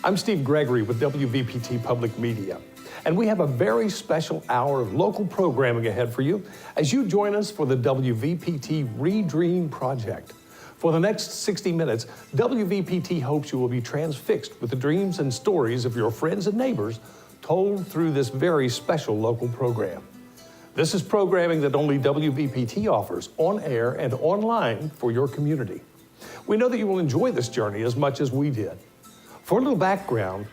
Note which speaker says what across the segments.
Speaker 1: I'm Steve Gregory with WVPT Public Media, and we have a very special hour of local programming ahead for you as you join us for the WVPT Redream Project. For the next 60 minutes, WVPT hopes you will be transfixed with the dreams and stories of your friends and neighbors told through this very special local program. This is programming that only WVPT offers on air and online for your community. We know that you will enjoy this journey as much as we did. For a little background,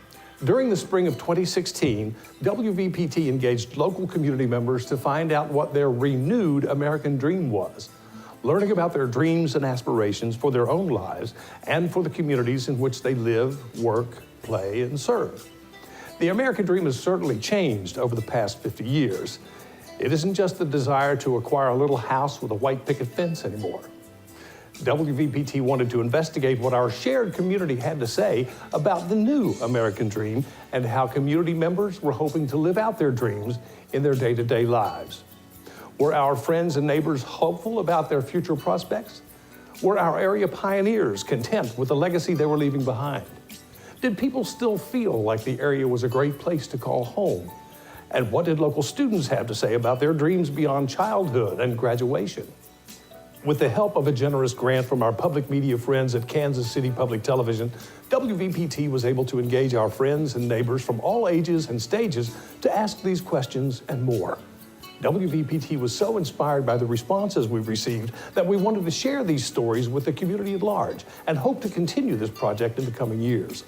Speaker 1: during the spring of 2016, WVPT engaged local community members to find out what their renewed American dream was, learning about their dreams and aspirations for their own lives and for the communities in which they live, work, play, and serve. The American dream has certainly changed over the past 50 years. It isn't just the desire to acquire a little house with a white picket fence anymore. WVPT wanted to investigate what our shared community had to say about the new American dream and how community members were hoping to live out their dreams in their day-to-day lives. Were our friends and neighbors hopeful about their future prospects? Were our area pioneers content with the legacy they were leaving behind? Did people still feel like the area was a great place to call home? And what did local students have to say about their dreams beyond childhood and graduation? With the help of a generous grant from our public media friends at Kansas City Public Television, WVPT was able to engage our friends and neighbors from all ages and stages to ask these questions and more. WVPT was so inspired by the responses we've received that we wanted to share these stories with the community at large and hope to continue this project in the coming years.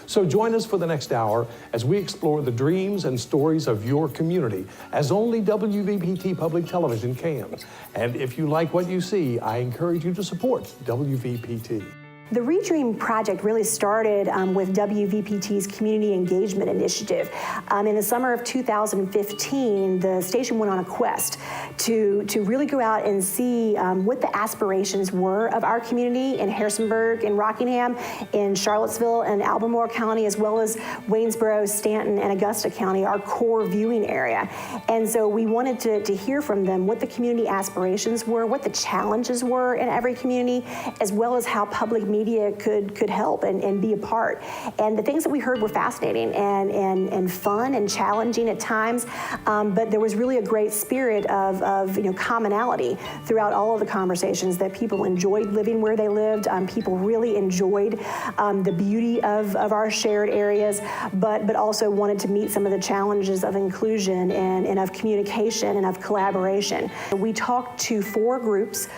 Speaker 1: So join us for the next hour as we explore the dreams and stories of your community, as only WVPT Public Television can. And if you like what you see, I encourage you to support WVPT.
Speaker 2: The Redream Project really started with WVPT's Community Engagement Initiative. In the summer of 2015, the station went on a quest to really go out and see what the aspirations were of our community in Harrisonburg, in Rockingham, in Charlottesville, and Albemarle County, as well as Waynesboro, Stanton, and Augusta County, our core viewing area. And so we wanted to hear from them what the community aspirations were, what the challenges were in every community, as well as how public media could help and be a part. And the things that we heard were fascinating and fun and challenging at times, but there was really a great spirit of commonality throughout all of the conversations, that people enjoyed living where they lived. People really enjoyed the beauty of our shared areas, but also wanted to meet some of the challenges of inclusion and of communication and of collaboration. We talked to 4 groups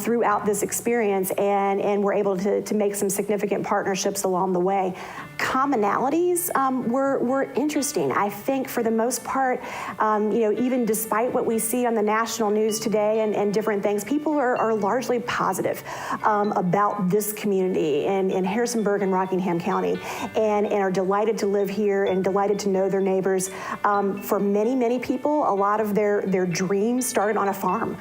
Speaker 2: throughout this experience and were able to make some significant partnerships along the way. Commonalities were interesting. I think for the most part, even despite what we see on the national news today and different things, people are largely positive about this community in Harrisonburg and Rockingham County, and are delighted to live here and delighted to know their neighbors. For many, many people, a lot of their dreams started on a farm,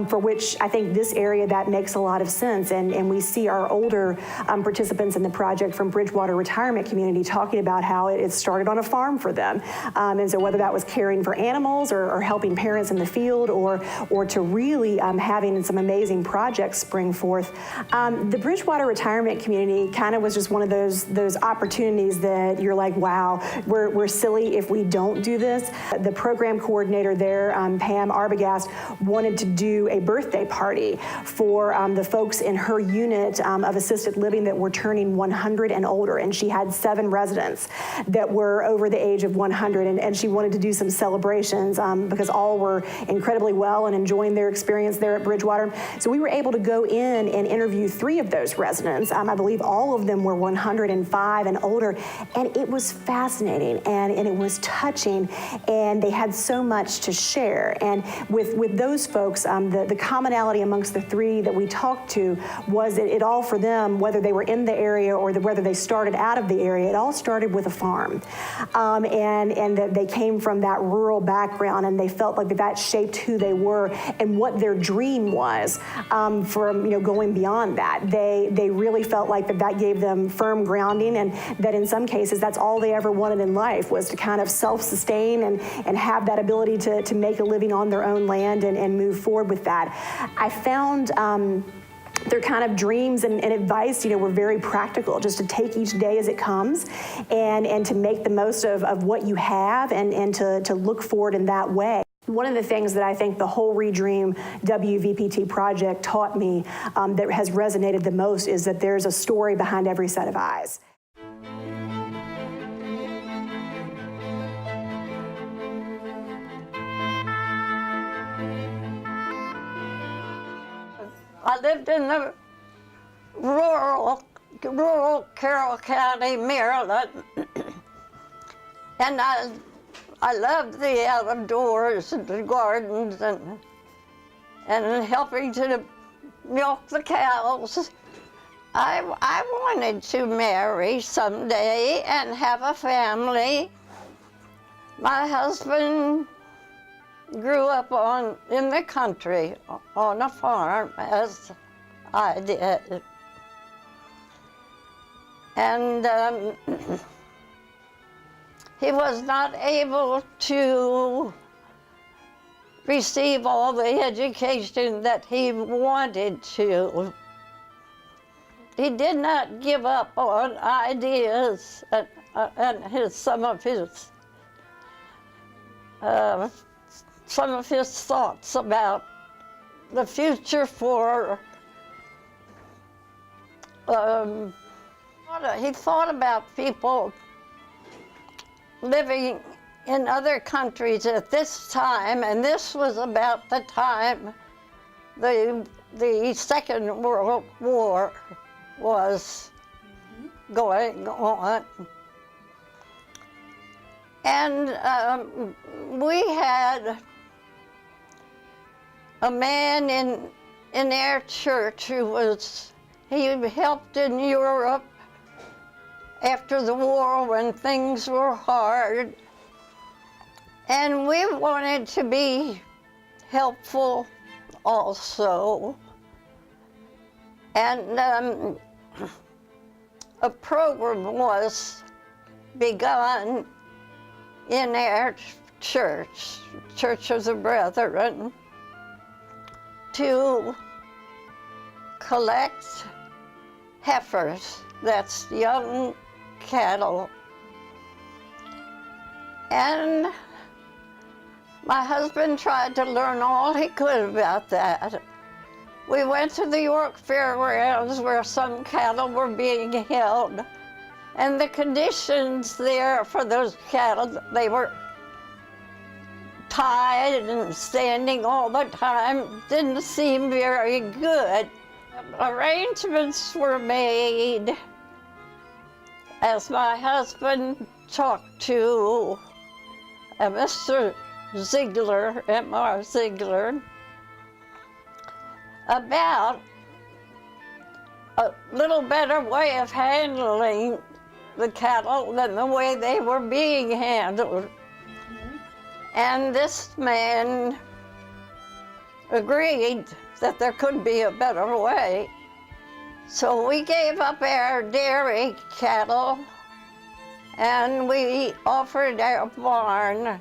Speaker 2: for which I think this area, that makes a lot of sense. And we see our older participants in the project from Bridgewater Retirement Community talking about how it started on a farm for them. And so whether that was caring for animals or helping parents in the field or to really having some amazing projects spring forth. The Bridgewater Retirement Community kind of was just one of those opportunities that you're like, wow, we're silly if we don't do this. The program coordinator there, Pam Arbogast, wanted to do a birthday party for the folks in her unit of assisted living that were turning 100 and older, and she had 7 residents that were over the age of 100, and she wanted to do some celebrations because all were incredibly well and enjoying their experience there at Bridgewater. So we were able to go in and interview 3 of those residents. I believe all of them were 105 and older, and it was fascinating and it was touching, and they had so much to share. And with those folks, the commonality amongst the 3 that we talked to was it all for them, whether they were in the area or whether they started out of the area, it all started with a farm. And that they came from that rural background, and they felt like that shaped who they were and what their dream was from going beyond that. They really felt like that gave them firm grounding, and that in some cases that's all they ever wanted in life, was to kind of self-sustain and have that ability to make a living on their own land and move forward with that. I found their kind of dreams and advice, were very practical, just to take each day as it comes and to make the most of what you have and to look forward in that way. One of the things that I think the whole Redream WVPT project taught me that has resonated the most is that there's a story behind every set of eyes.
Speaker 3: I lived in the rural Carroll County, Maryland, and I loved the outdoors and the gardens and helping to milk the cows. I wanted to marry someday and have a family. My husband grew up in the country on a farm, as I did. And he was not able to receive all the education that he wanted to. He did not give up on ideas and some of his thoughts about the future for, he thought about people living in other countries at this time, and this was about the time the Second World War was going on. And we had a man in our church he helped in Europe after the war when things were hard. And we wanted to be helpful also. And a program was begun in our church, Church of the Brethren, to collect heifers, that's young cattle. And my husband tried to learn all he could about that. We went to the York Fairgrounds where some cattle were being held, and the conditions there for those cattle, they were tied and standing all the time, didn't seem very good. Arrangements were made as my husband talked to Mr. Ziegler, M.R. Ziegler, about a little better way of handling the cattle than the way they were being handled. And this man agreed that there could be a better way. So we gave up our dairy cattle and we offered our barn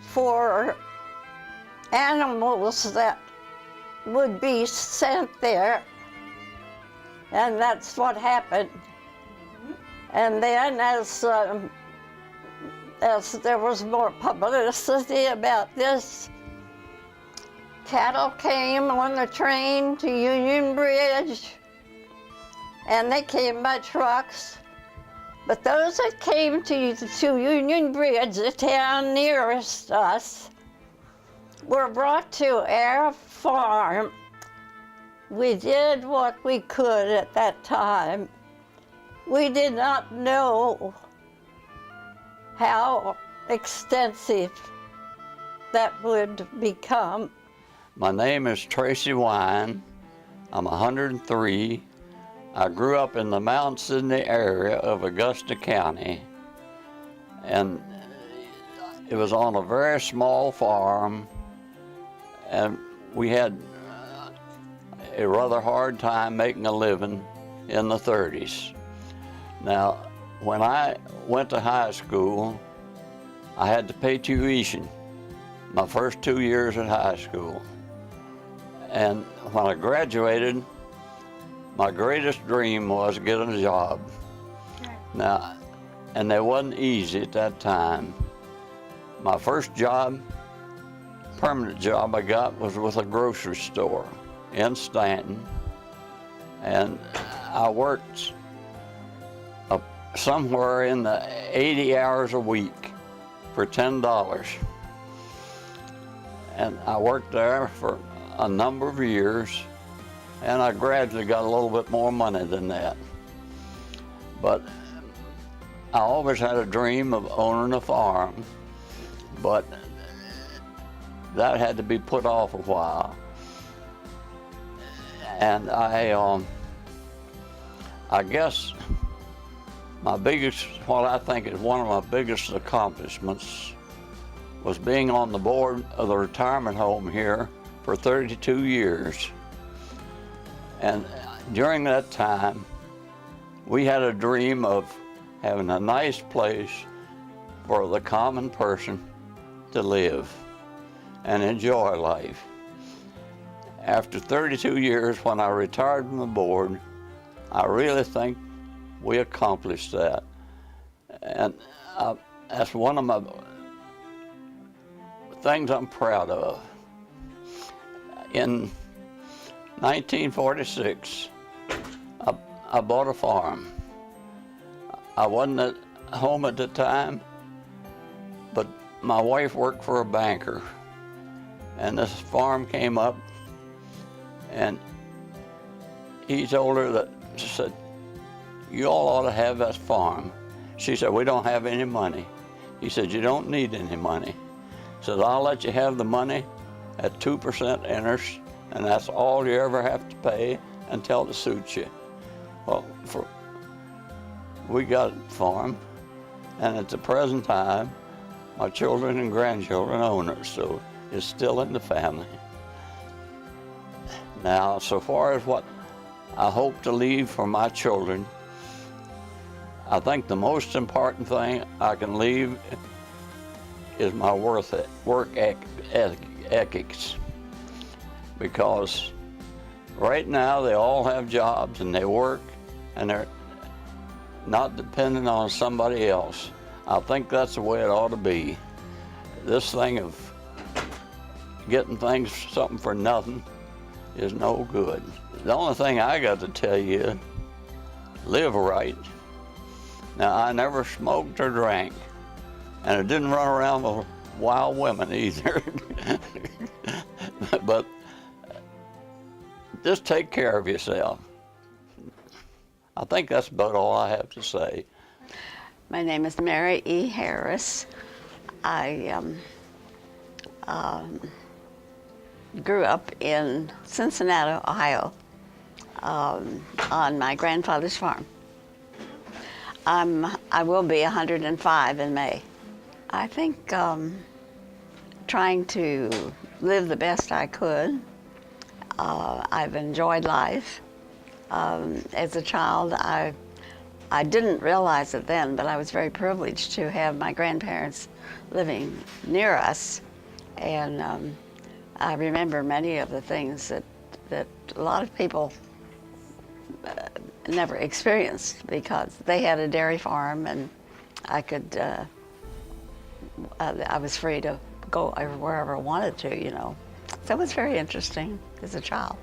Speaker 3: for animals that would be sent there. And that's what happened. And then as there was more publicity about this, cattle came on the train to Union Bridge, and they came by trucks. But those that came to Union Bridge, the town nearest us, were brought to our farm. We did what we could at that time. We did not know how extensive that would become.
Speaker 4: My name is Tracy Wine. I'm 103. I grew up in the Mount Sidney area of Augusta County, and it was on a very small farm, and we had a rather hard time making a living in the 30s. Now, when I went to high school, I had to pay tuition my first 2 years at high school. And when I graduated, my greatest dream was getting a job. Now, and they wasn't easy at that time. My first job, permanent job I got, was with a grocery store in Stanton. And I worked somewhere in the 80 hours a week for $10. And I worked there for a number of years, and I gradually got a little bit more money than that. But I always had a dream of owning a farm, but that had to be put off a while. And I guess what I think is one of my biggest accomplishments was being on the board of the retirement home here for 32 years. And during that time, we had a dream of having a nice place for the common person to live and enjoy life. After 32 years, when I retired from the board, I really think we accomplished that. And that's one of my things I'm proud of. In 1946, I bought a farm. I wasn't at home at the time, but my wife worked for a banker, and this farm came up, and he told her that, said, "You all ought to have this farm." She said, "We don't have any money." He said, "You don't need any money." He said, "I'll let you have the money at 2% interest, and that's all you ever have to pay until it suits you." Well, we got a farm, and at the present time, my children and grandchildren own it, so it's still in the family. Now, so far as what I hope to leave for my children, I think the most important thing I can leave is my work ethics. Because right now they all have jobs and they work and they're not dependent on somebody else. I think that's the way it ought to be. This thing of getting something for nothing is no good. The only thing I got to tell you is live right. Now, I never smoked or drank, and I didn't run around with wild women either. But just take care of yourself. I think that's about all I have to say.
Speaker 5: My name is Mary E. Harris. I grew up in Cincinnati, Ohio, on my grandfather's farm. I will be 105 in May. I think trying to live the best I could. I've enjoyed life. As a child, I didn't realize it then, but I was very privileged to have my grandparents living near us. And I remember many of the things that a lot of people never experienced, because they had a dairy farm, and I was free to go wherever I wanted to, you know. So it was very interesting as a child.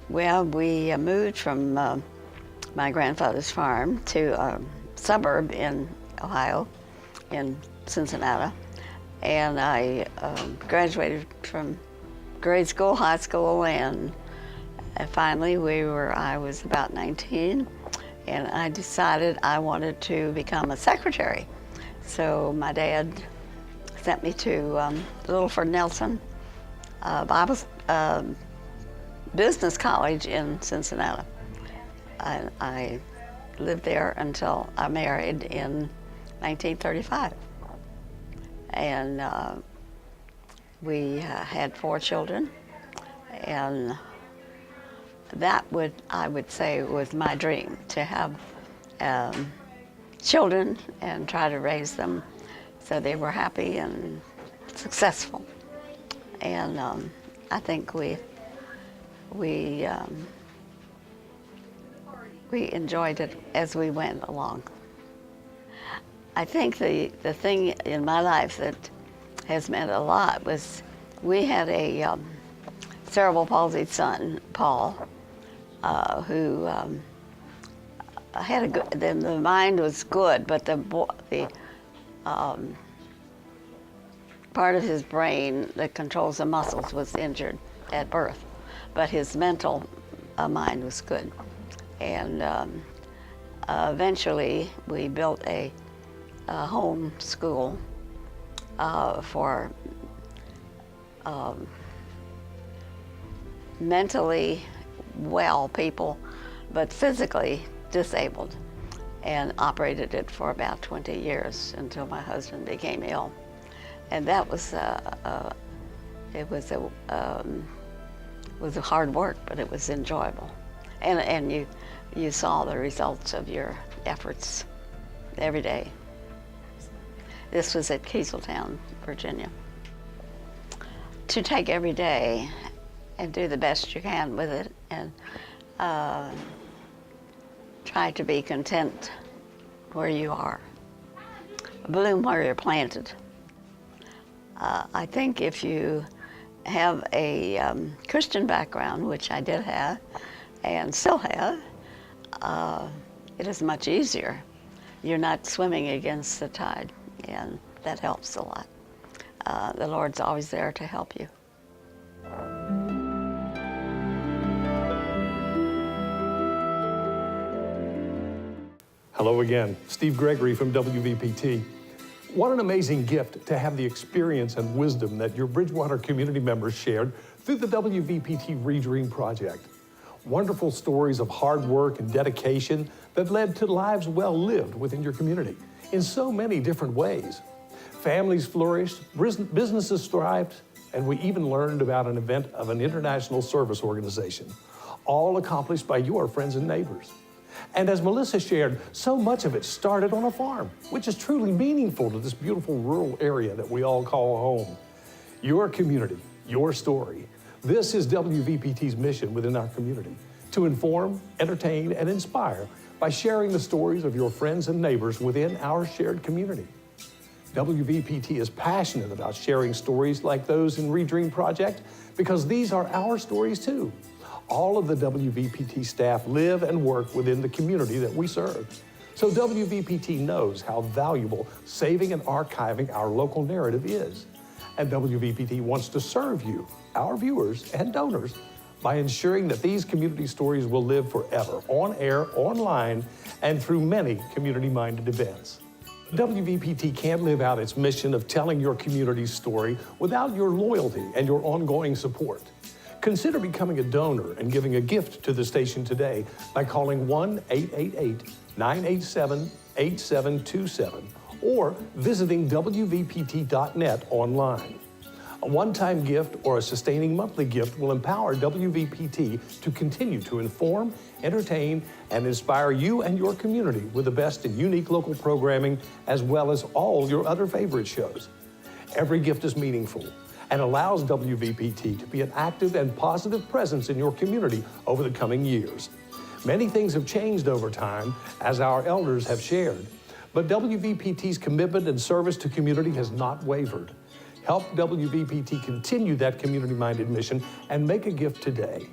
Speaker 5: Well, we moved from my grandfather's farm to a suburb in Ohio, in Cincinnati, and I graduated from grade school, high school, and finally I was about 19, and I decided I wanted to become a secretary. So my dad sent me to Littleford Nelson Bible Business College in Cincinnati. I lived there until I married in 1935. And we had 4 children, and that I would say was my dream, to have children and try to raise them so they were happy and successful. And I think we we enjoyed it as we went along. I think the thing in my life that has meant a lot was we had a cerebral palsy son, Paul, who had a good, the mind was good, but the part of his brain that controls the muscles was injured at birth, but his mental mind was good. And eventually we built a home school for mentally well people, but physically disabled, and operated it for about 20 years until my husband became ill. And that was it was a hard work, but it was enjoyable. And you saw the results of your efforts every day. This was at Kieseltown, Virginia. To take every day and do the best you can with it, and try to be content where you are. Bloom where you're planted. I think if you have a Christian background, which I did have and still have, it is much easier. You're not swimming against the tide, and that helps a lot. The Lord's always there to help you.
Speaker 1: Hello again, Steve Gregory from WVPT. What an amazing gift to have the experience and wisdom that your Bridgewater community members shared through the WVPT Redream Project. Wonderful stories of hard work and dedication that led to lives well lived within your community in so many different ways. Families flourished, businesses thrived, and we even learned about an event of an international service organization, all accomplished by your friends and neighbors. And as Melissa shared, so much of it started on a farm, which is truly meaningful to this beautiful rural area that we all call home. Your community, your story. This is WVPT's mission within our community, to inform, entertain, and inspire by sharing the stories of your friends and neighbors within our shared community. WVPT is passionate about sharing stories like those in Redream Project because these are our stories too. All of the WVPT staff live and work within the community that we serve. So WVPT knows how valuable saving and archiving our local narrative is. And WVPT wants to serve you, our viewers and donors, by ensuring that these community stories will live forever, on air, online, and through many community-minded events. WVPT can't live out its mission of telling your community's story without your loyalty and your ongoing support. Consider becoming a donor and giving a gift to the station today by calling 1-888-987-8727 or visiting WVPT.net online. A one-time gift or a sustaining monthly gift will empower WVPT to continue to inform, entertain, and inspire you and your community with the best in unique local programming, as well as all your other favorite shows. Every gift is meaningful and allows WVPT to be an active and positive presence in your community over the coming years. Many things have changed over time, as our elders have shared, but WVPT's commitment and service to community has not wavered. Help WVPT continue that community-minded mission and make a gift today.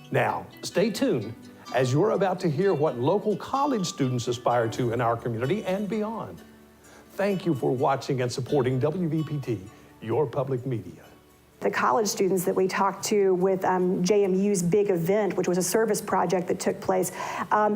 Speaker 1: Now, stay tuned as you're about to hear what local college students aspire to in our community and beyond. Thank you for watching and supporting WVPT, your public media.
Speaker 2: The college students that we talked to with JMU's big event, which was a service project that took place,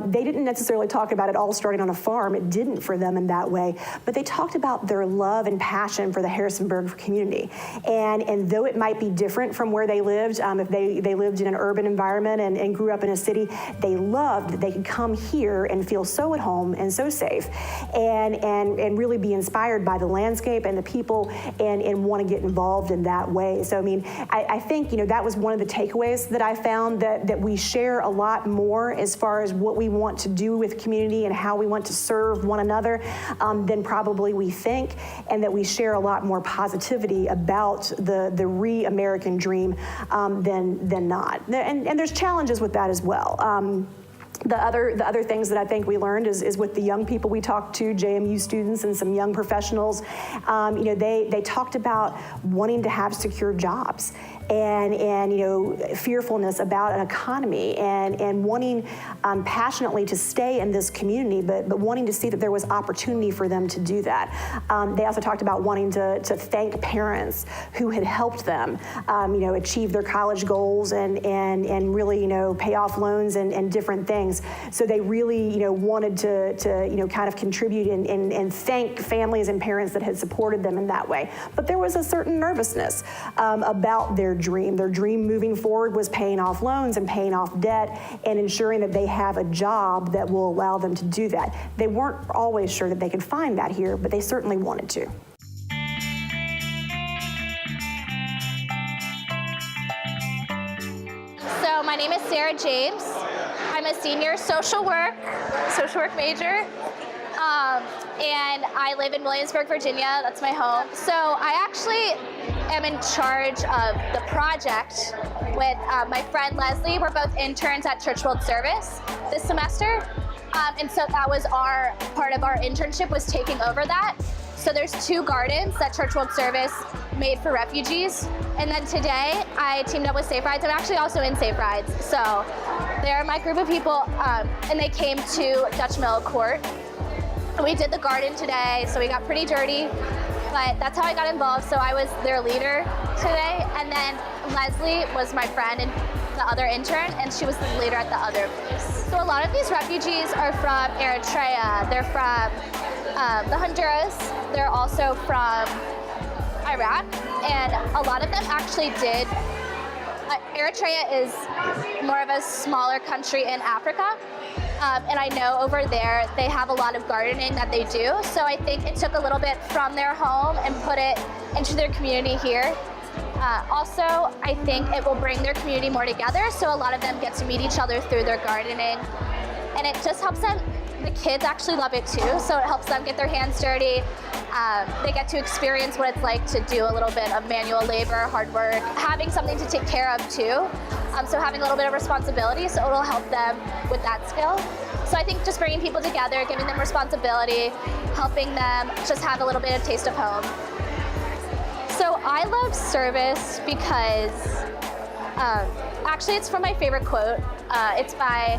Speaker 2: they didn't necessarily talk about it all starting on a farm. It didn't for them in that way. But they talked about their love and passion for the Harrisonburg community. And though it might be different from where they lived, if they lived in an urban environment and grew up in a city, they loved that they could come here and feel so at home and so safe and really be inspired by the landscape and the people and want to get involved in that way. So, I mean, I think, that was one of the takeaways that I found, that we share a lot more as far as what we want to do with community and how we want to serve one another than probably we think, and that we share a lot more positivity about the re-American dream than not. And there's challenges with that as well. The other things that I think we learned is with the young people we talked to, JMU students and some young professionals, they talked about wanting to have secure jobs and fearfulness about an economy and wanting passionately to stay in this community, but wanting to see that there was opportunity for them to do that. They also talked about wanting to thank parents who had helped them, achieve their college goals and really, pay off loans and different things. So they really, wanted to kind of contribute and thank families and parents that had supported them in that way. But there was a certain nervousness about their dream. Their dream moving forward was paying off loans and paying off debt and ensuring that they have a job that will allow them to do that. They weren't always sure that they could find that here, but they certainly wanted to.
Speaker 6: So my name is Sarah James. I'm a senior social work major. And I live in Williamsburg, Virginia. That's my home. So I actually am in charge of the project with my friend Leslie. We're both interns at Church World Service this semester. And so that was part of our internship was taking over that. So there's 2 gardens that Church World Service made for refugees. And then today I teamed up with Safe Rides. I'm actually also in Safe Rides. So they're my group of people and they came to Dutch Mill Court. We did the garden today, so we got pretty dirty, but that's how I got involved. So I was their leader today, and then Leslie was my friend and the other intern, and she was the leader at the other place. So a lot of these refugees are from Eritrea, they're from the Honduras, they're also from Iraq, and a lot of them actually did. Eritrea is more of a smaller country in Africa. And I know over there they have a lot of gardening that they do. So I think it took a little bit from their home and put it into their community here. Also, I think it will bring their community more together. So a lot of them get to meet each other through their gardening. And it just helps them, the kids actually love it too. So it helps them get their hands dirty. They get to experience what it's like to do a little bit of manual labor, hard work, having something to take care of too. So having a little bit of responsibility, so it'll help them with that skill. So I think just bringing people together, giving them responsibility, helping them just have a little bit of taste of home. So I love service because, actually it's from my favorite quote. It's by,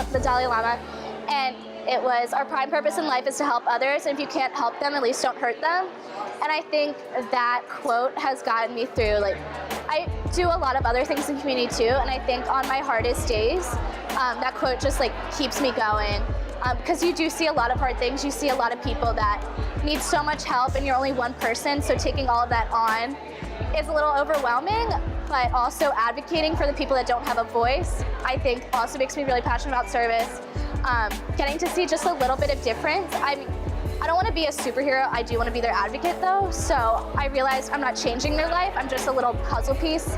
Speaker 6: the Dalai Lama. And it was, our prime purpose in life is to help others, and if you can't help them, at least don't hurt them. And I think that quote has gotten me through, I do a lot of other things in community too, and I think on my hardest days, that quote just keeps me going. Because you do see a lot of hard things, you see a lot of people that need so much help and you're only one person, so taking all of that on is a little overwhelming, but also advocating for the people that don't have a voice, I think also makes me really passionate about service. Getting to see just a little bit of difference. I don't want to be a superhero, I do want to be their advocate though, so I realized I'm not changing their life, I'm just a little puzzle piece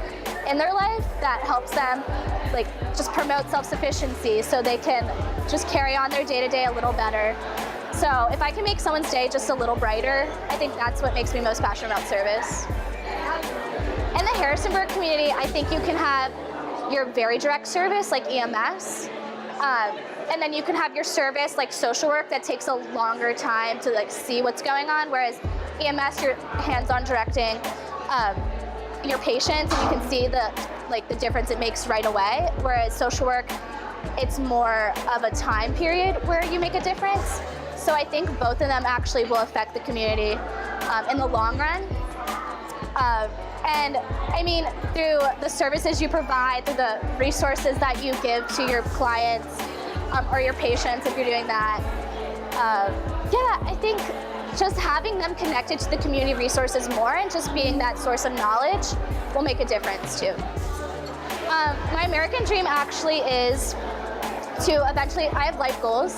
Speaker 6: in their life that helps them just promote self-sufficiency so they can just carry on their day-to-day a little better. So if I can make someone's day just a little brighter, I think that's what makes me most passionate about service. In the Harrisonburg community, I think you can have your very direct service like EMS, and then you can have your service like social work that takes a longer time to see what's going on, whereas EMS, you're hands-on directing your patients and you can see the difference it makes right away, whereas social work, it's more of a time period where you make a difference. So I think both of them actually will affect the community in the long run. And I mean, through the services you provide, through the resources that you give to your clients or your patients if you're doing that, I think just having them connected to the community resources more and just being that source of knowledge will make a difference too. My American dream actually is to eventually, I have life goals.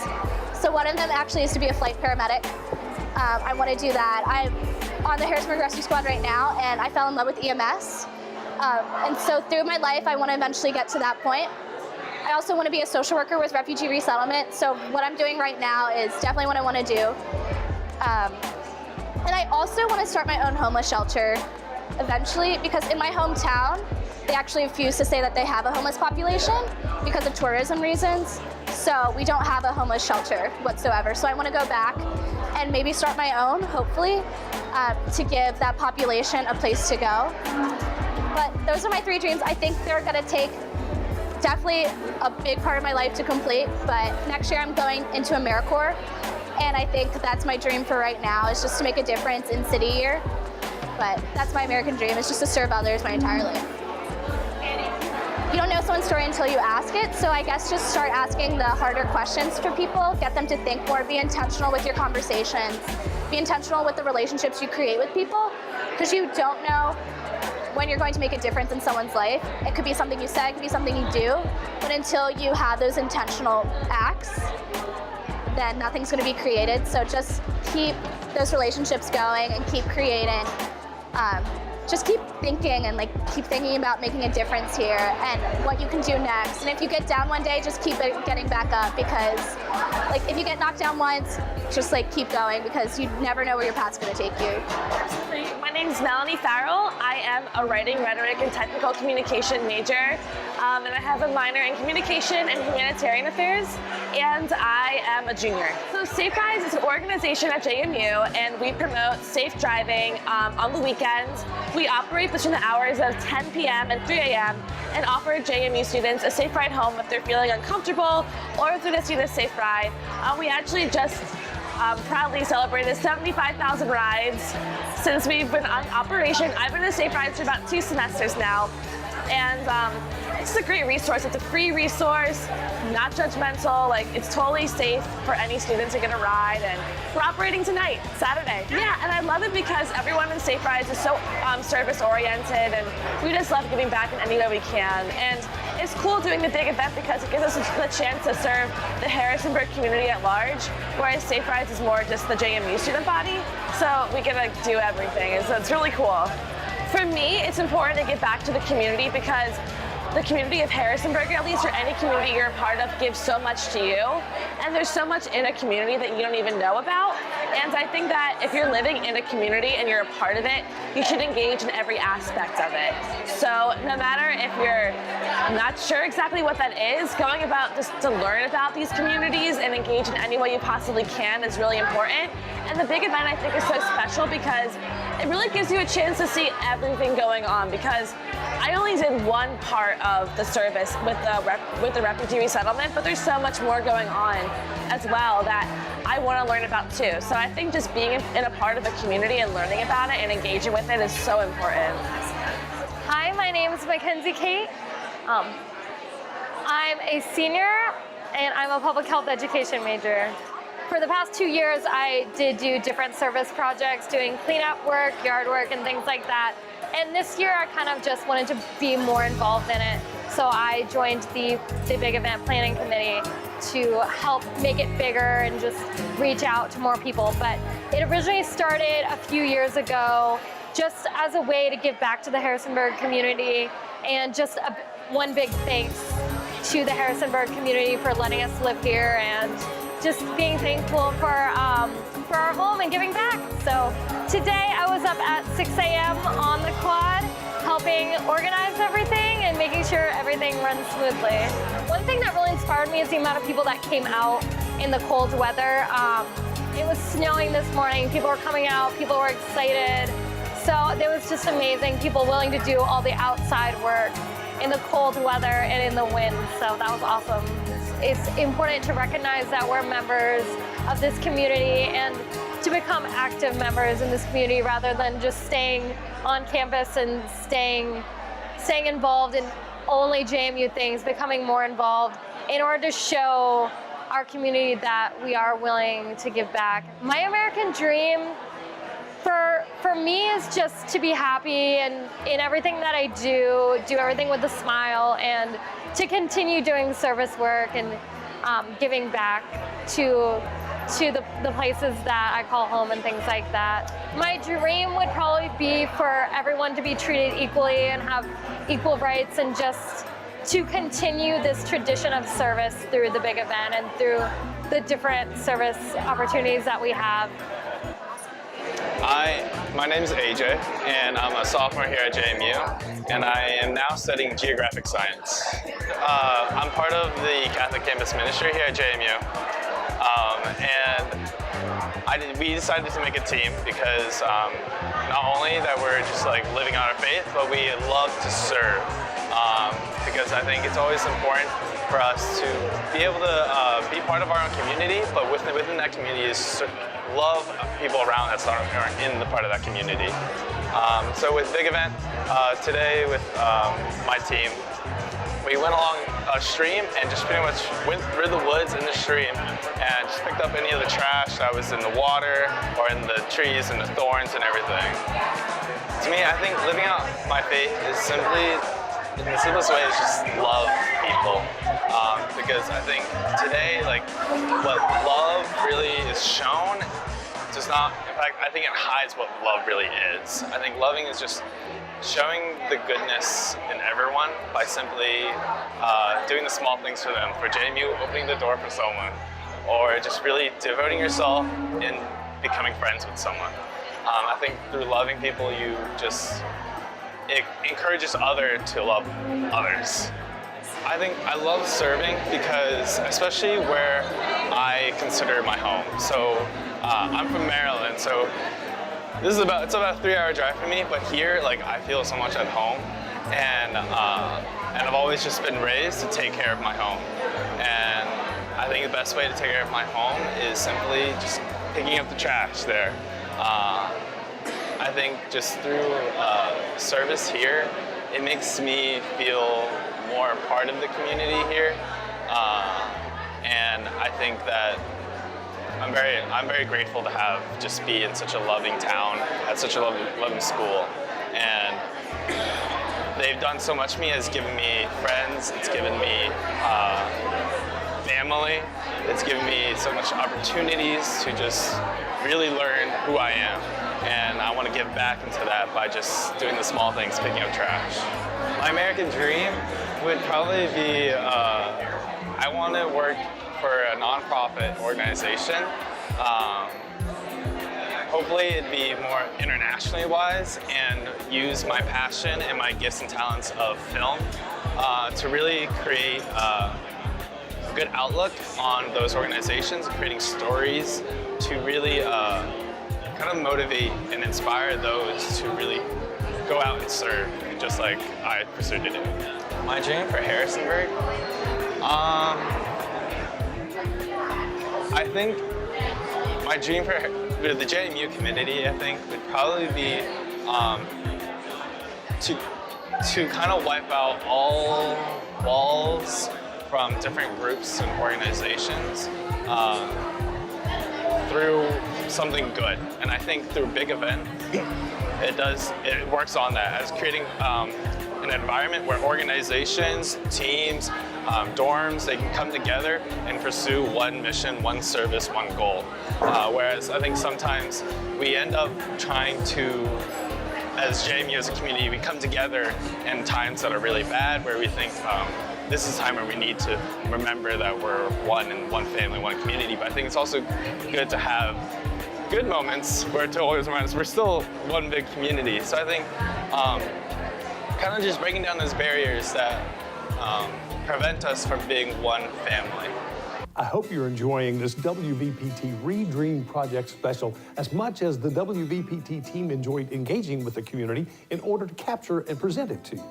Speaker 6: So one of them actually is to be a flight paramedic. I want to do that. I'm on the Harrisonburg Rescue Squad right now, and I fell in love with EMS. And so through my life, I want to eventually get to that point. I also want to be a social worker with refugee resettlement. So what I'm doing right now is definitely what I want to do. And I also want to start my own homeless shelter eventually, because in my hometown, they actually refuse to say that they have a homeless population because of tourism reasons. So we don't have a homeless shelter whatsoever. So I want to go back and maybe start my own, hopefully, to give that population a place to go. But those are my 3 dreams. I think they're going to take definitely a big part of my life to complete, but next year I'm going into AmeriCorps, and I think that's my dream for right now, is just to make a difference in city year. But that's my American dream, is just to serve others my entire life. You don't know someone's story until you ask it, so I guess just start asking the harder questions for people, get them to think more, be intentional with your conversations, be intentional with the relationships you create with people, because you don't know when you're going to make a difference in someone's life. It could be something you say, it could be something you do, but until you have those intentional acts, then nothing's going to be created. So just keep those relationships going and keep creating. Just keep thinking and keep thinking about making a difference here and what you can do next. And if you get down one day, just keep getting back up, because if you get knocked down once, just keep going, because you never know where your path's going to take you.
Speaker 7: My name is Melanie Farrell. I am a writing, rhetoric, and technical communication major, and I have a minor in communication and humanitarian affairs, and I am a junior. So Safe Rides is an organization at JMU, and we promote safe driving on the weekends. We operate between the hours of 10 p.m. and 3 a.m. and offer JMU students a safe ride home if they're feeling uncomfortable or if they just need a safe ride. We actually just proudly celebrated 75,000 rides since we've been on operation. I've been in Safe Rides for about 2 semesters now, and it's a great resource. It's a free resource, not judgmental. It's totally safe for any student to get a ride, and we're operating tonight, Saturday. Yeah, and I love it because everyone in Safe Rides is so service oriented, and we just love giving back in any way we can. And it's cool doing the big event because it gives us the chance to serve the Harrisonburg community at large, whereas Safe Rides is more just the JMU student body. So we get to do everything, so it's really cool. For me, it's important to give back to the community because the community of Harrisonburg, at least, or any community you're a part of, gives so much to you. And there's so much in a community that you don't even know about. And I think that if you're living in a community and you're a part of it, you should engage in every aspect of it. So no matter if you're not sure exactly what that is, going about just to learn about these communities and engage in any way you possibly can is really important. And the big event, I think, is so special because it really gives you a chance to see everything going on, because I only did one part of the service with the refugee resettlement, but there's so much more going on as well that I want to learn about too. So I think just being in a part of a community and learning about it and engaging with it is so important.
Speaker 8: Hi, my name is Mackenzie Kate. I'm a senior and I'm a public health education major. For the past 2 years, I did do different service projects, doing cleanup work, yard work, and things like that. And this year, I kind of just wanted to be more involved in it. So I joined the Big Event Planning Committee to help make it bigger and just reach out to more people. But it originally started a few years ago just as a way to give back to the Harrisonburg community, and just one big thanks to the Harrisonburg community for letting us live here, and just being thankful for our home and giving back. So today I was up at 6 a.m. on the quad, helping organize everything and making sure everything runs smoothly. One thing that really inspired me is the amount of people that came out in the cold weather. It was snowing this morning, people were coming out, people were excited. So it was just amazing, people willing to do all the outside work in the cold weather and in the wind, so that was awesome. It's important to recognize that we're members of this community and to become active members in this community rather than just staying on campus and staying involved in only JMU things, becoming more involved in order to show our community that we are willing to give back. My American dream for me is just to be happy and in everything that I do everything with a smile, and to continue doing service work and giving back to the places that I call home and things like that. My dream would probably be for everyone to be treated equally and have equal rights, and just to continue this tradition of service through the big event and through the different service opportunities that we have.
Speaker 9: My name is AJ, and I'm a sophomore here at JMU, and I am now studying geographic science. I'm part of the Catholic Campus Ministry here at JMU, and we decided to make a team because not only that we're just like living out our faith, but we love to serve. Because I think it's always important for us to be able to be part of our own community, but within that community is love people around that aren't in the part of that community. So with Big Event today with my team, we went along a stream and just pretty much went through the woods in the stream and just picked up any of the trash that was in the water or in the trees and the thorns and everything. To me, I think living out my faith is simply, in the simplest way, is just love people. Because I think today, like, what love really is shown does not, in fact, I think it hides what love really is. I think loving is just showing the goodness in everyone by simply doing the small things for them. For JMU, opening the door for someone, or just really devoting yourself in becoming friends with someone. I think through loving people, it encourages others to love others. I think I love serving because, especially where I consider my home. So I'm from Maryland, so it's about a 3-hour drive for me, but here, like, I feel so much at home, and I've always just been raised to take care of my home. And I think the best way to take care of my home is simply just picking up the trash there. I think just through service here, it makes me feel more a part of the community here, and I think that I'm very grateful to just be in such a loving town, at such a loving school, and they've done so much for me. It's given me friends, it's given me family, it's given me so much opportunities to just really learn who I am. And I want to give back into that by just doing the small things, picking up trash. My American dream would probably be, I want to work for a nonprofit organization. Hopefully it'd be more internationally wise and use my passion and my gifts and talents of film to really create a good outlook on those organizations, creating stories to really kind of motivate and inspire those to really go out and serve, just like I pursued to do. My dream for Harrisonburg? I think my dream for the JMU community, I think, would probably be to kind of wipe out all walls from different groups and organizations through something good. And I think through Big Event, it works on that, as creating an environment where organizations, teams, dorms, they can come together and pursue one mission, one service, one goal. Whereas I think sometimes we end up trying to, as JMU as a community, we come together in times that are really bad, where we think this is a time where we need to remember that we're one and one family, one community. But I think it's also good to have good moments where to always remind us we're still one big community. So I think kind of just breaking down those barriers that prevent us from being one family.
Speaker 1: I hope you're enjoying this WVPT Redream Project special as much as the WVPT team enjoyed engaging with the community in order to capture and present it to you.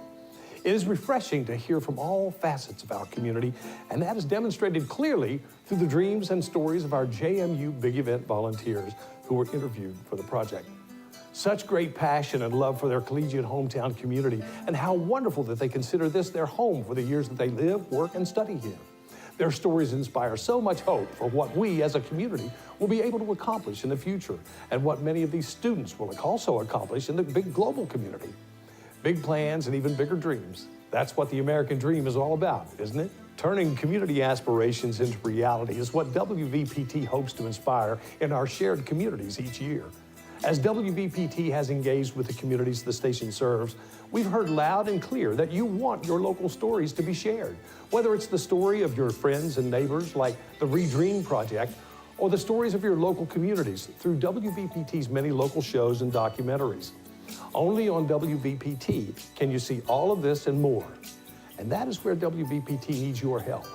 Speaker 1: It is refreshing to hear from all facets of our community, and that is demonstrated clearly through the dreams and stories of our JMU Big Event volunteers who were interviewed for the project. Such great passion and love for their collegiate hometown community, and how wonderful that they consider this their home for the years that they live, work, and study here. Their stories inspire so much hope for what we as a community will be able to accomplish in the future, and what many of these students will also accomplish in the big global community. Big plans and even bigger dreams. That's what the American dream is all about, isn't it? Turning community aspirations into reality is what WVPT hopes to inspire in our shared communities each year. As WVPT has engaged with the communities the station serves, we've heard loud and clear that you want your local stories to be shared. Whether it's the story of your friends and neighbors like the Redream Project, or the stories of your local communities through WVPT's many local shows and documentaries. Only on WVPT can you see all of this and more. And that is where WVPT needs your help.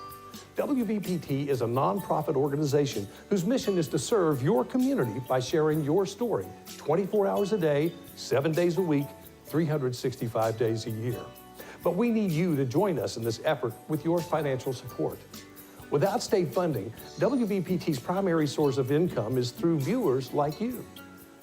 Speaker 1: WVPT is a nonprofit organization whose mission is to serve your community by sharing your story 24 hours a day, 7 days a week, 365 days a year. But we need you to join us in this effort with your financial support. Without state funding, WVPT's primary source of income is through viewers like you.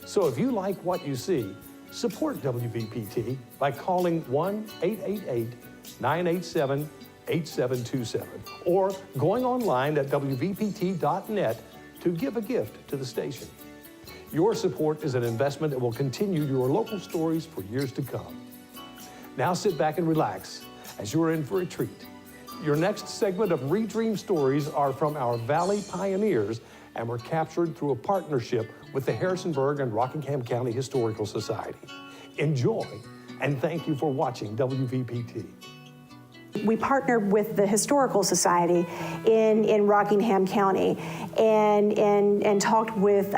Speaker 1: So if you like what you see, support WVPT by calling 1-888-987-8727 or going online at WVPT.net to give a gift to the station. Your support is an investment that will continue your local stories for years to come. Now sit back and relax as you're in for a treat. Your next segment of Redream Stories are from our Valley Pioneers and were captured through a partnership with the Harrisonburg and Rockingham County Historical Society. Enjoy, and thank you for watching WVPT.
Speaker 2: We partnered with the Historical Society in Rockingham County and talked with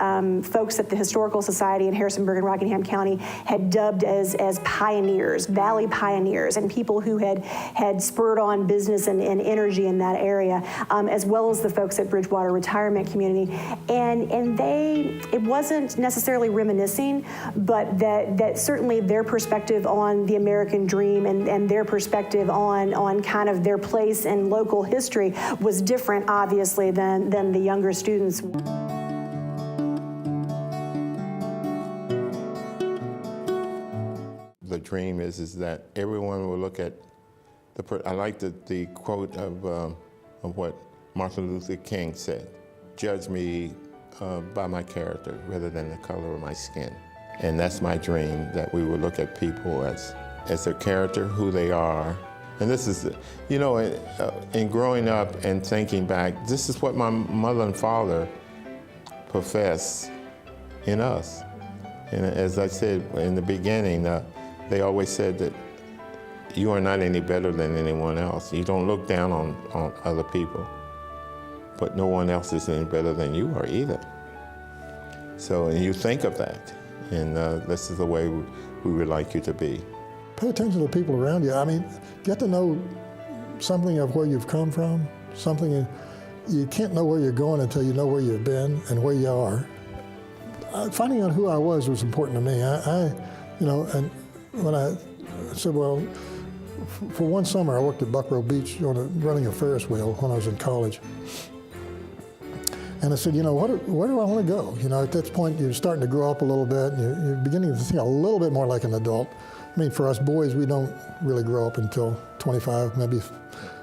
Speaker 2: folks at the Historical Society in Harrisonburg and Rockingham County had dubbed as pioneers, Valley Pioneers, and people who had spurred on business and energy in that area, as well as the folks at Bridgewater Retirement Community. And it wasn't necessarily reminiscing, but that certainly their perspective on the American dream and their perspective on kind of their place in local history was different, obviously, than the younger students.
Speaker 10: The dream is that everyone will look at I like the quote of what Martin Luther King said: "Judge me by my character rather than the color of my skin." And that's my dream, that we will look at people as their character, who they are. And this is, you know, in growing up and thinking back, this is what my mother and father profess in us. And as I said in the beginning, they always said that you are not any better than anyone else. You don't look down on other people, but no one else is any better than you are either. So, and you think of that, and this is the way we would like you to be.
Speaker 11: Pay attention to the people around you. I mean, get to know something of where you've come from, something. You can't know where you're going until you know where you've been and where you are. Finding out who I was important to me. You know, and when I said, well, for one summer I worked at Buckrow Beach running a Ferris wheel when I was in college. And I said, you know, where do I want to go? You know, at that point you're starting to grow up a little bit, and you're beginning to think a little bit more like an adult. I mean, for us boys, we don't really grow up until 25, maybe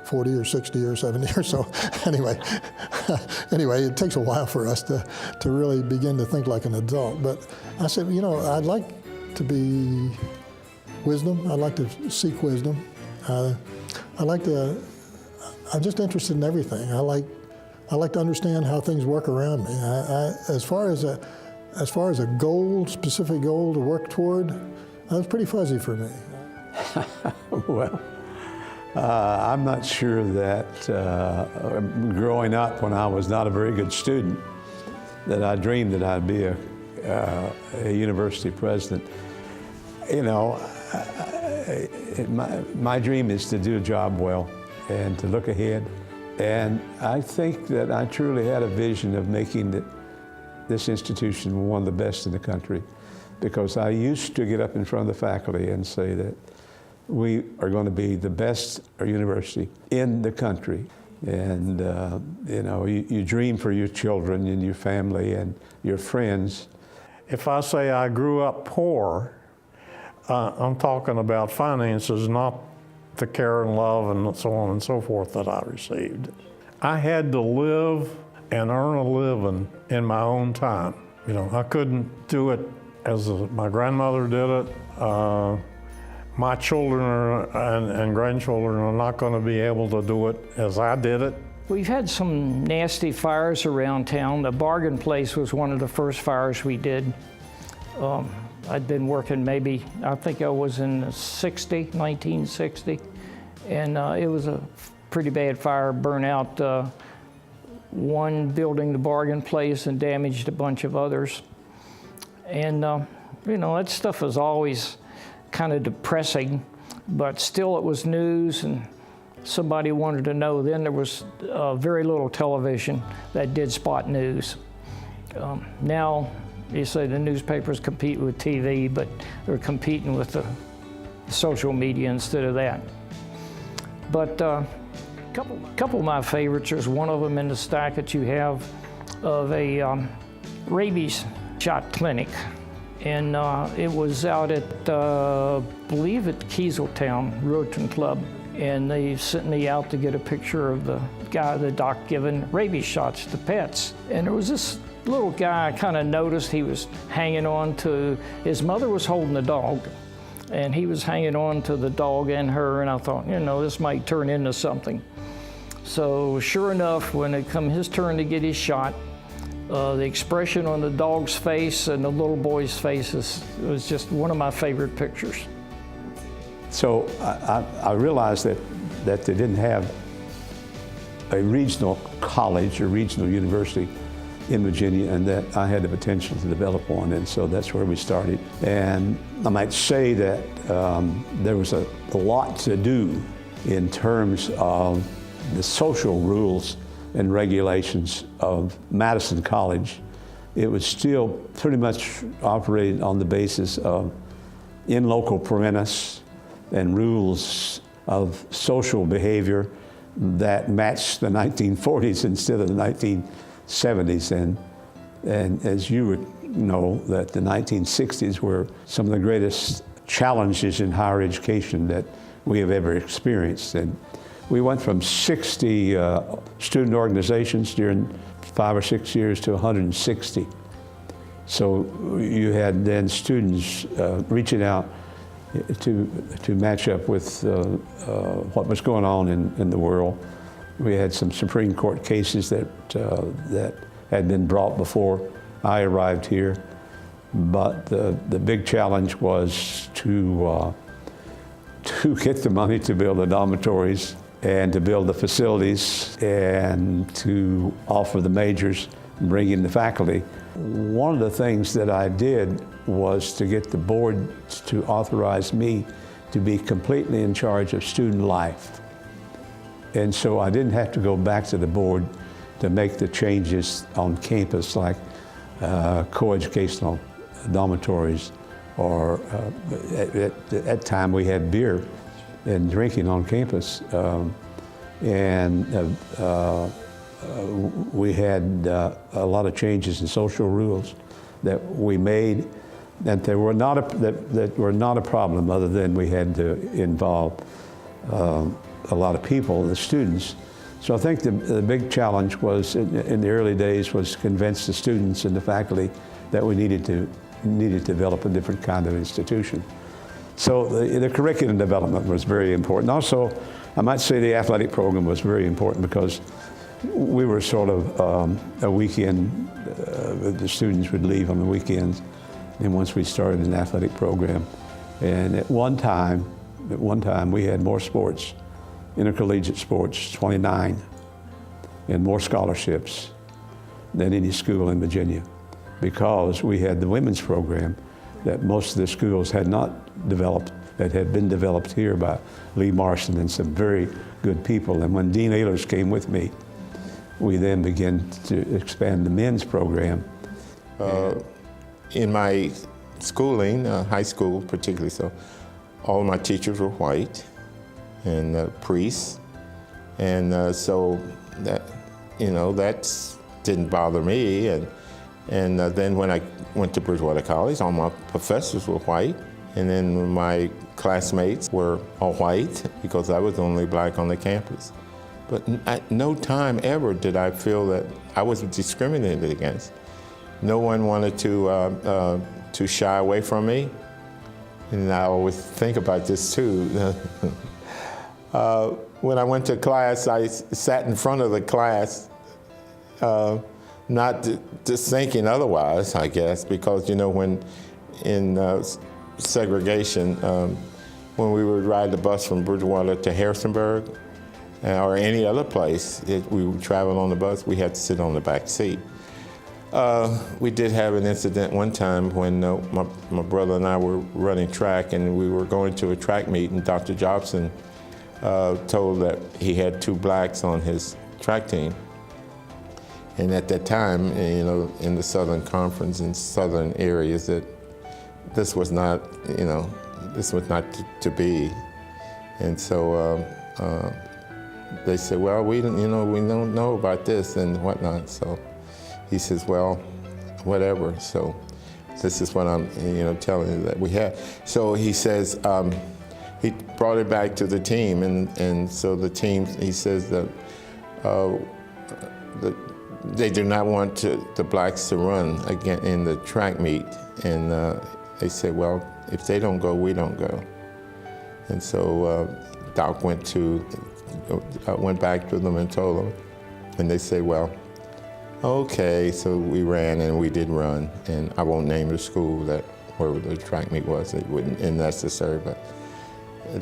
Speaker 11: 40 or 60 or 70 or so. Anyway, it takes a while for us to really begin to think like an adult. But I said, you know, I'd like to be wisdom. I'd like to seek wisdom. I'm just interested in everything. I like to understand how things work around me. As far as a goal, specific goal to work toward, that was pretty fuzzy for me.
Speaker 12: Well, I'm not sure that growing up when I was not a very good student, that I dreamed that I'd be a university president. You know, my dream is to do a job well and to look ahead. And I think that I truly had a vision of making this institution one of the best in the country, because I used to get up in front of the faculty and say that we are going to be the best university in the country. And you know, you dream for your children and your family and your friends.
Speaker 13: If I say I grew up poor, I'm talking about finances, not the care and love and so on and so forth that I received. I had to live and earn a living in my own time. You know, I couldn't do it as my grandmother did it. My children and grandchildren are not going to be able to do it as I did it.
Speaker 14: We've had some nasty fires around town. The Bargain Place was one of the first fires we did. I'd been working maybe, I think I was in 1960, and it was a pretty bad fire, burnt out one building the bargain place and damaged a bunch of others. And, you know, that stuff was always kind of depressing, but still it was news and somebody wanted to know. Then there was very little television that did spot news. Now, you say the newspapers compete with TV, but they're competing with the social media instead of that. But a couple of my favorites, there's one of them in the stack that you have of a rabies shot clinic. And it was out at, I believe at Kieseltown Rotary Club. And they sent me out to get a picture of the guy, the doc, giving rabies shots to pets. And there was this little guy, I kind of noticed he was hanging on to, his mother was holding the dog, and he was hanging on to the dog and her, and I thought, you know, this might turn into something. So sure enough, when it come his turn to get his shot, the expression on the dog's face and the little boy's face was just one of my favorite pictures.
Speaker 12: So I realized that they didn't have a regional college or regional university in Virginia, and that I had the potential to develop one, and so that's where we started. And I might say that there was a lot to do in terms of the social rules and regulations of Madison College. It was still pretty much operated on the basis of in loco parentis and rules of social behavior that matched the 1940s instead of the 1970s. And as you know, that the 1960s were some of the greatest challenges in higher education that we have ever experienced. And we went from 60 student organizations during 5 or 6 years to 160. So you had then students reaching out to match up with what was going on in the world. We had some Supreme Court cases that had been brought before I arrived here. But the big challenge was to get the money to build the dormitories and to build the facilities and to offer the majors and bring in the faculty. One of the things that I did was to get the board to authorize me to be completely in charge of student life. And so I didn't have to go back to the board to make the changes on campus, like co-educational dormitories, or at that time we had beer and drinking on campus. We had a lot of changes in social rules that we made that were not a problem, other than we had to involve a lot of people, the students. So I think the big challenge was in the early days was to convince the students and the faculty that we needed to develop a different kind of institution. So the curriculum development was very important. Also, I might say the athletic program was very important, because we were sort of a weekend, the students would leave on the weekends, and once we started an athletic program. And at one time we had more sports, intercollegiate sports, 29, and more scholarships than any school in Virginia, because we had the women's program that most of the schools had not developed, that had been developed here by Lee Marson and some very good people. And when Dean Ehlers came with me, we then began to expand the men's program.
Speaker 10: In my schooling, high school particularly so, all my teachers were white and priests. And so that, that didn't bother me. And then when I went to Bridgewater College, all my professors were white. And then my classmates were all white, because I was the only black on the campus. But at no time ever did I feel that I was discriminated against. No one wanted to shy away from me. And I always think about this too. When I went to class, I sat in front of the class, not just thinking otherwise, I guess, because when in segregation, when we would ride the bus from Bridgewater to Harrisonburg, or any other place. If we would travel on the bus, we had to sit on the back seat. We did have an incident one time when my brother and I were running track, and we were going to a track meet, and Dr. Jobson told that he had 2 blacks on his track team. And at that time, you know, in the Southern Conference and southern areas, that this was not, you know, this was not to be. And so they said, well, we don't know about this and whatnot. So he says, well, whatever. So this is what I'm, you know, telling you that we had. So he says, he brought it back to the team, and so the team, he says that they do not want the blacks to run again in the track meet. And they said, well, if they don't go, we don't go. And so Doc went back to them and told them, and they said, well, okay. So we ran, and we did run, and I won't name the school where the track meet was. It wouldn't be necessary, but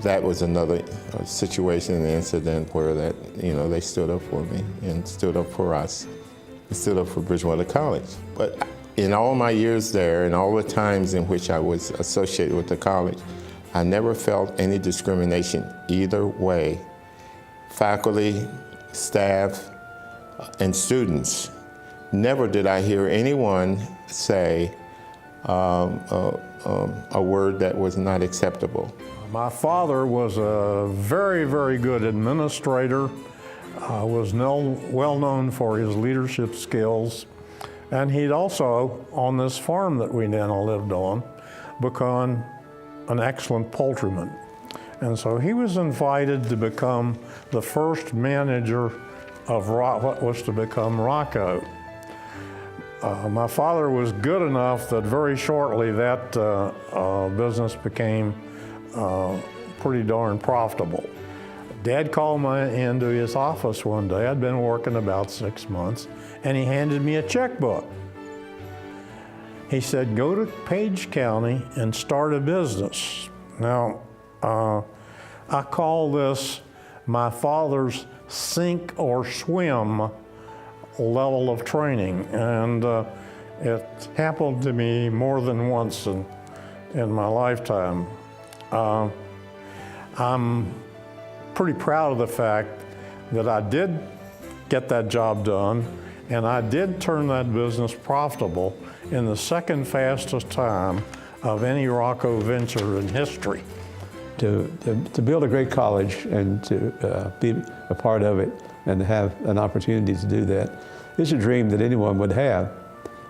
Speaker 10: that was another situation and incident where that, you know, they stood up for me and stood up for us. Stood up for Bridgewater College. But in all my years there and all the times in which I was associated with the college, I never felt any discrimination either way. Faculty, staff, and students. Never did I hear anyone say a word that was not acceptable.
Speaker 13: My father was a very, very good administrator. Was well known for his leadership skills, and he'd also, on this farm that we now lived on, become an excellent poultryman. And so he was invited to become the first manager of what was to become Rocco. My father was good enough that very shortly that business became pretty darn profitable. Dad called me into his office one day. I'd been working about 6 months, and he handed me a checkbook. He said, go to Page County and start a business. Now, I call this my father's sink or swim level of training, and it happened to me more than once in my lifetime. I'm pretty proud of the fact that I did get that job done, and I did turn that business profitable in the second fastest time of any Rocco venture in history.
Speaker 12: To build a great college and to be a part of it and to have an opportunity to do that is a dream that anyone would have.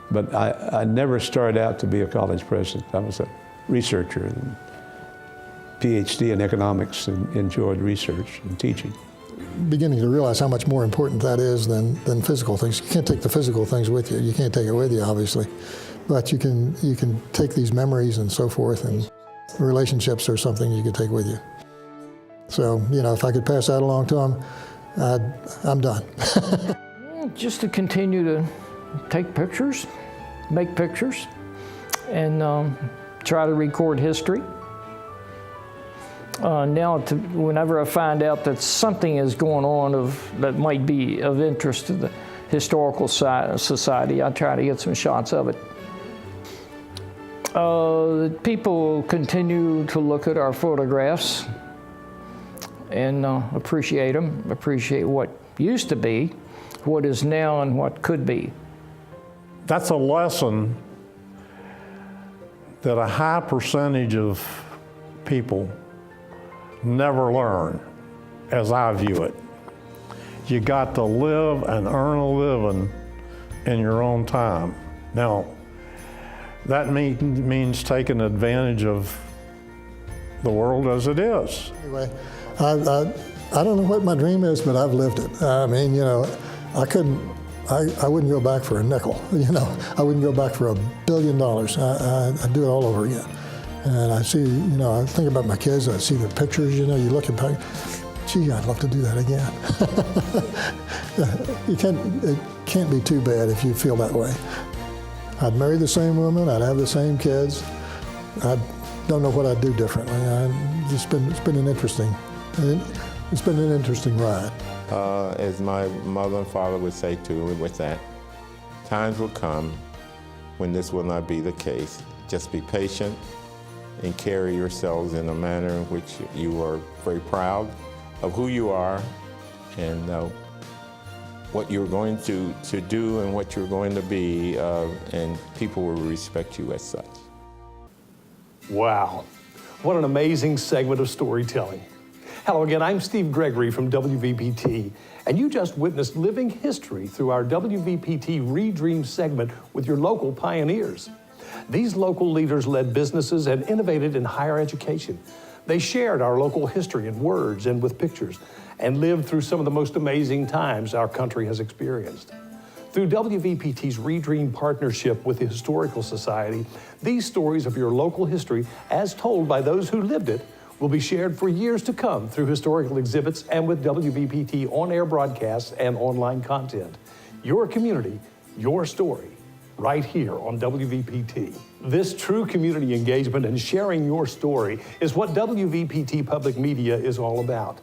Speaker 12: But I never started out to be a college president. I was a researcher, and PhD in economics, and enjoyed research and teaching.
Speaker 11: Beginning to realize how much more important that is than physical things. You can't take the physical things with you. You can't take it with you, obviously. But you can take these memories and so forth, and relationships are something you can take with you. So, you know, if I could pass that along to them, I'm done.
Speaker 14: Just to continue to take pictures, make pictures, and try to record history. Now, whenever I find out that something is going on that might be of interest to the Historical Society, I try to get some shots of it. People continue to look at our photographs and appreciate them, appreciate what used to be, what is now, and what could be.
Speaker 13: That's a lesson that a high percentage of people never learn, as I view it. You got to live and earn a living in your own time. Now, that means taking advantage of the world as it is.
Speaker 11: Anyway, I don't know what my dream is, but I've lived it. I mean, you know, I wouldn't go back for a nickel. You know, I wouldn't go back for $1 billion. I'd do it all over again. And I see, you know, I think about my kids, I see the pictures, you know, you look back, gee, I'd love to do that again. It can't be too bad if you feel that way. I'd marry the same woman, I'd have the same kids. I don't know what I'd do differently. It's been an interesting, and It's been an interesting ride.
Speaker 10: As my mother and father would say too, with that, times will come when this will not be the case. Just be patient and carry yourselves in a manner in which you are very proud of who you are and what you're going to do and what you're going to be, and people will respect you as such.
Speaker 1: Wow, what an amazing segment of storytelling. Hello again, I'm Steve Gregory from WVPT, and you just witnessed living history through our WVPT Redream segment with your local pioneers. These local leaders led businesses and innovated in higher education. They shared our local history in words and with pictures, and lived through some of the most amazing times our country has experienced. Through WVPT's Redream partnership with the Historical Society, these stories of your local history, as told by those who lived it, will be shared for years to come through historical exhibits and with WVPT on-air broadcasts and online content. Your community, your story, right here on WVPT. This true community engagement and sharing your story is what WVPT Public Media is all about.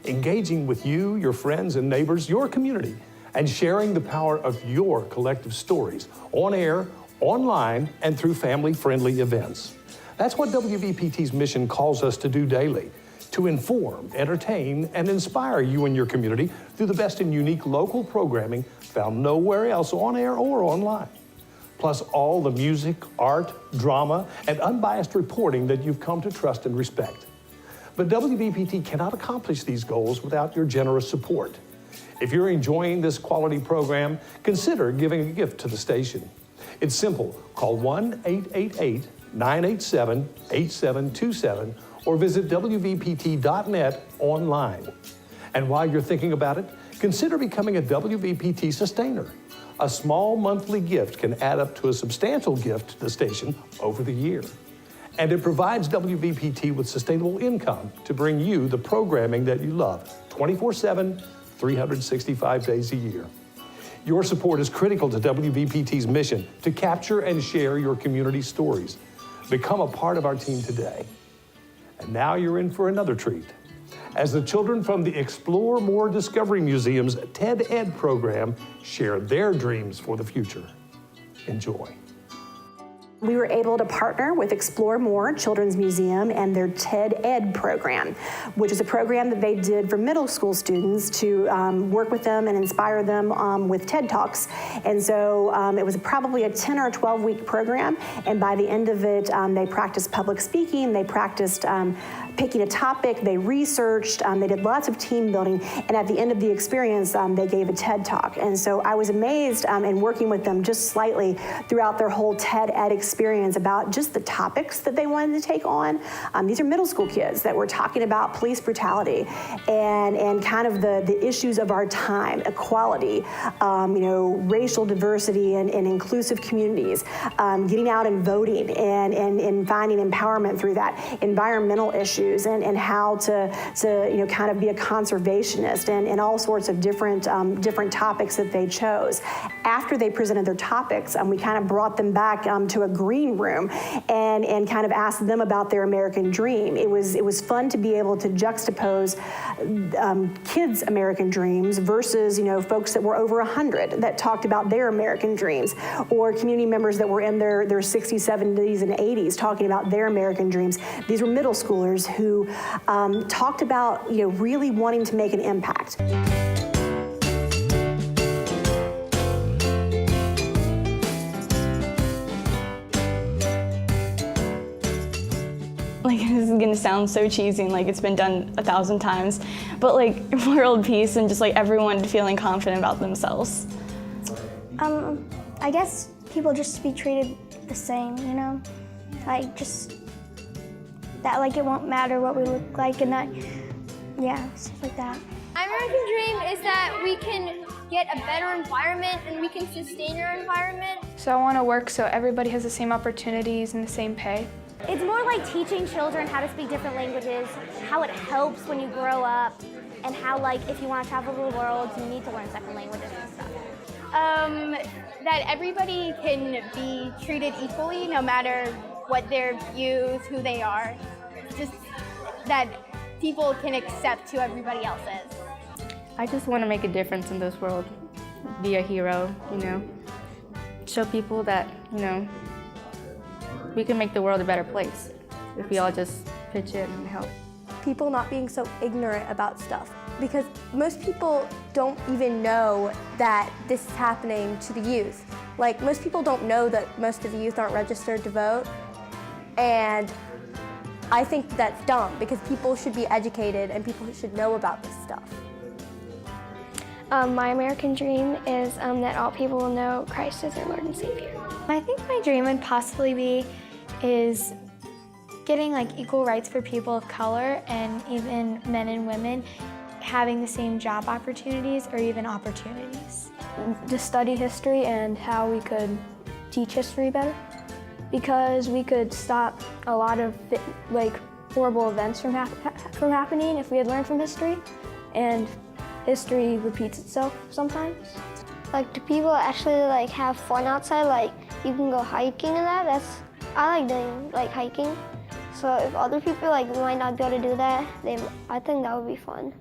Speaker 1: Engaging with you, your friends and neighbors, your community, and sharing the power of your collective stories on air, online, and through family-friendly events. That's what WVPT's mission calls us to do daily, to inform, entertain, and inspire you and your community through the best and unique local programming found nowhere else on air or online. Plus all the music, art, drama, and unbiased reporting that you've come to trust and respect. But WVPT cannot accomplish these goals without your generous support. If you're enjoying this quality program, consider giving a gift to the station. It's simple. Call 1-888-987-8727 or visit WVPT.net online. And while you're thinking about it, consider becoming a WVPT sustainer. A small monthly gift can add up to a substantial gift to the station over the year. And it provides WVPT with sustainable income to bring you the programming that you love 24/7, 365 days a year. Your support is critical to WVPT's mission to capture and share your community stories. Become a part of our team today. And now you're in for another treat. As the children from the Explore More Discovery Museum's TED Ed program share their dreams for the future. Enjoy.
Speaker 2: We were able to partner with Explore More Children's Museum and their TED Ed program, which is a program that they did for middle school students to work with them and inspire them with TED Talks. And so it was probably a 10 or 12-week program, and by the end of it, they practiced public speaking, they practiced picking a topic, they researched, they did lots of team building, and at the end of the experience, they gave a TED Talk. And so I was amazed in working with them just slightly throughout their whole TED Ed experience about just the topics that they wanted to take on. These are middle school kids that were talking about police brutality and kind of the issues of our time, equality, racial diversity and inclusive communities, getting out and voting and finding empowerment through that, environmental issues and how to kind of be a conservationist and all sorts of different topics that they chose. After they presented their topics, we kind of brought them back to a green room and kind of asked them about their American dream. It was fun to be able to juxtapose kids' American dreams versus folks that were over 100 that talked about their American dreams, or community members that were in their 60s, 70s, and 80s talking about their American dreams. These were middle schoolers who talked about really wanting to make an impact.
Speaker 15: Like, this is gonna sound so cheesy and like it's been done 1,000 times, but like world peace and just like everyone feeling confident about themselves.
Speaker 16: I guess people just be treated the same, like just that, like it won't matter what we look like and that, stuff like that.
Speaker 17: My American dream is that we can get a better environment and we can sustain our environment.
Speaker 18: So I want to work so everybody has the same opportunities and the same pay.
Speaker 16: It's more like teaching children how to speak different languages, how it helps when you grow up, and how if you want to travel the world, you need to learn second languages and stuff.
Speaker 17: That everybody can be treated equally no matter what their views, who they are. Just that people can accept who everybody else is.
Speaker 15: I just want to make a difference in this world, be a hero, you know, show people that, you know, we can make the world a better place if we all just pitch in and help.
Speaker 16: People not being so ignorant about stuff, because most people don't even know that this is happening to the youth. Like, most people don't know that most of the youth aren't registered to vote, and I think that's dumb, because people should be educated and people should know about this stuff.
Speaker 19: My American dream is that all people will know Christ as their Lord and Savior.
Speaker 17: I think my dream would possibly be is getting like equal rights for people of color and even men and women having the same job opportunities or even opportunities.
Speaker 16: To study history and how we could teach history better, because we could stop a lot of horrible events from happening if we had learned from history, and history repeats itself sometimes.
Speaker 19: Like, do people actually like have fun outside? Like, you can go hiking and that. I like doing like hiking. So if other people like might not be able to do that, I think that would be fun.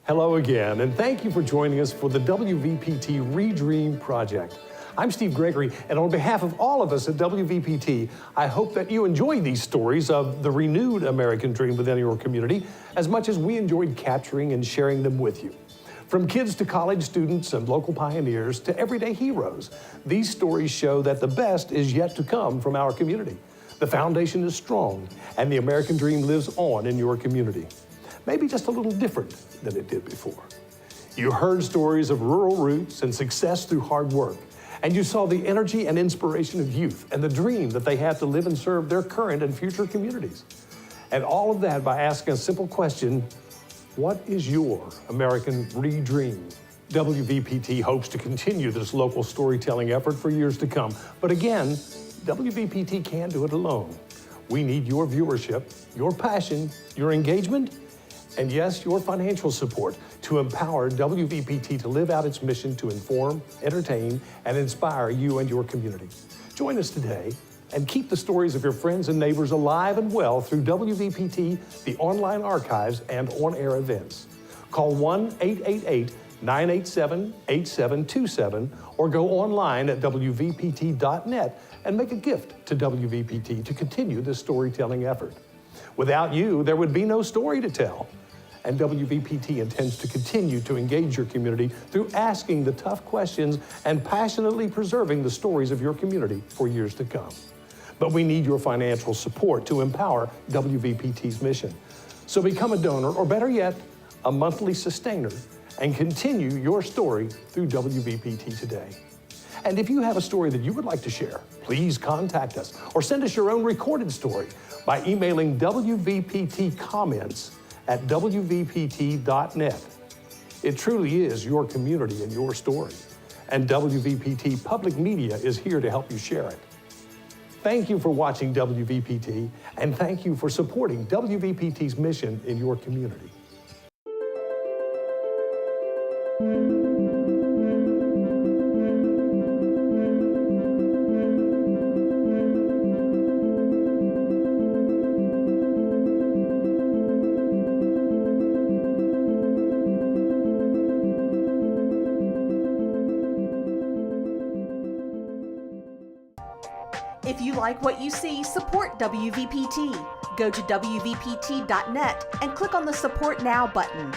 Speaker 1: Hello again, and thank you for joining us for the WVPT Redream Project. I'm Steve Gregory, and on behalf of all of us at WVPT, I hope that you enjoy these stories of the renewed American dream within your community as much as we enjoyed capturing and sharing them with you. From kids to college students and local pioneers to everyday heroes, these stories show that the best is yet to come from our community. The foundation is strong, and the American dream lives on in your community. Maybe just a little different than it did before. You heard stories of rural roots and success through hard work, and you saw the energy and inspiration of youth and the dream that they have to live and serve their current and future communities. And all of that by asking a simple question: what is your American Redream? WVPT hopes to continue this local storytelling effort for years to come. But again, WVPT can't do it alone. We need your viewership, your passion, your engagement, and yes, your financial support to empower WVPT to live out its mission to inform, entertain, and inspire you and your community. Join us today and keep the stories of your friends and neighbors alive and well through WVPT, the online archives, and on-air events. Call 1-888-987-8727 or go online at WVPT.net and make a gift to WVPT to continue this storytelling effort. Without you, there would be no story to tell. And WVPT intends to continue to engage your community through asking the tough questions and passionately preserving the stories of your community for years to come. But we need your financial support to empower WVPT's mission. So become a donor, or better yet, a monthly sustainer, and continue your story through WVPT today. And if you have a story that you would like to share, please contact us or send us your own recorded story by emailing WVPTcomments@WVPT.net. It truly is your community and your story, and WVPT Public Media is here to help you share it. Thank you for watching WVPT, and thank you for supporting WVPT's mission in your community.
Speaker 20: If you like what you see, support WVPT. Go to WVPT.net and click on the Support Now button.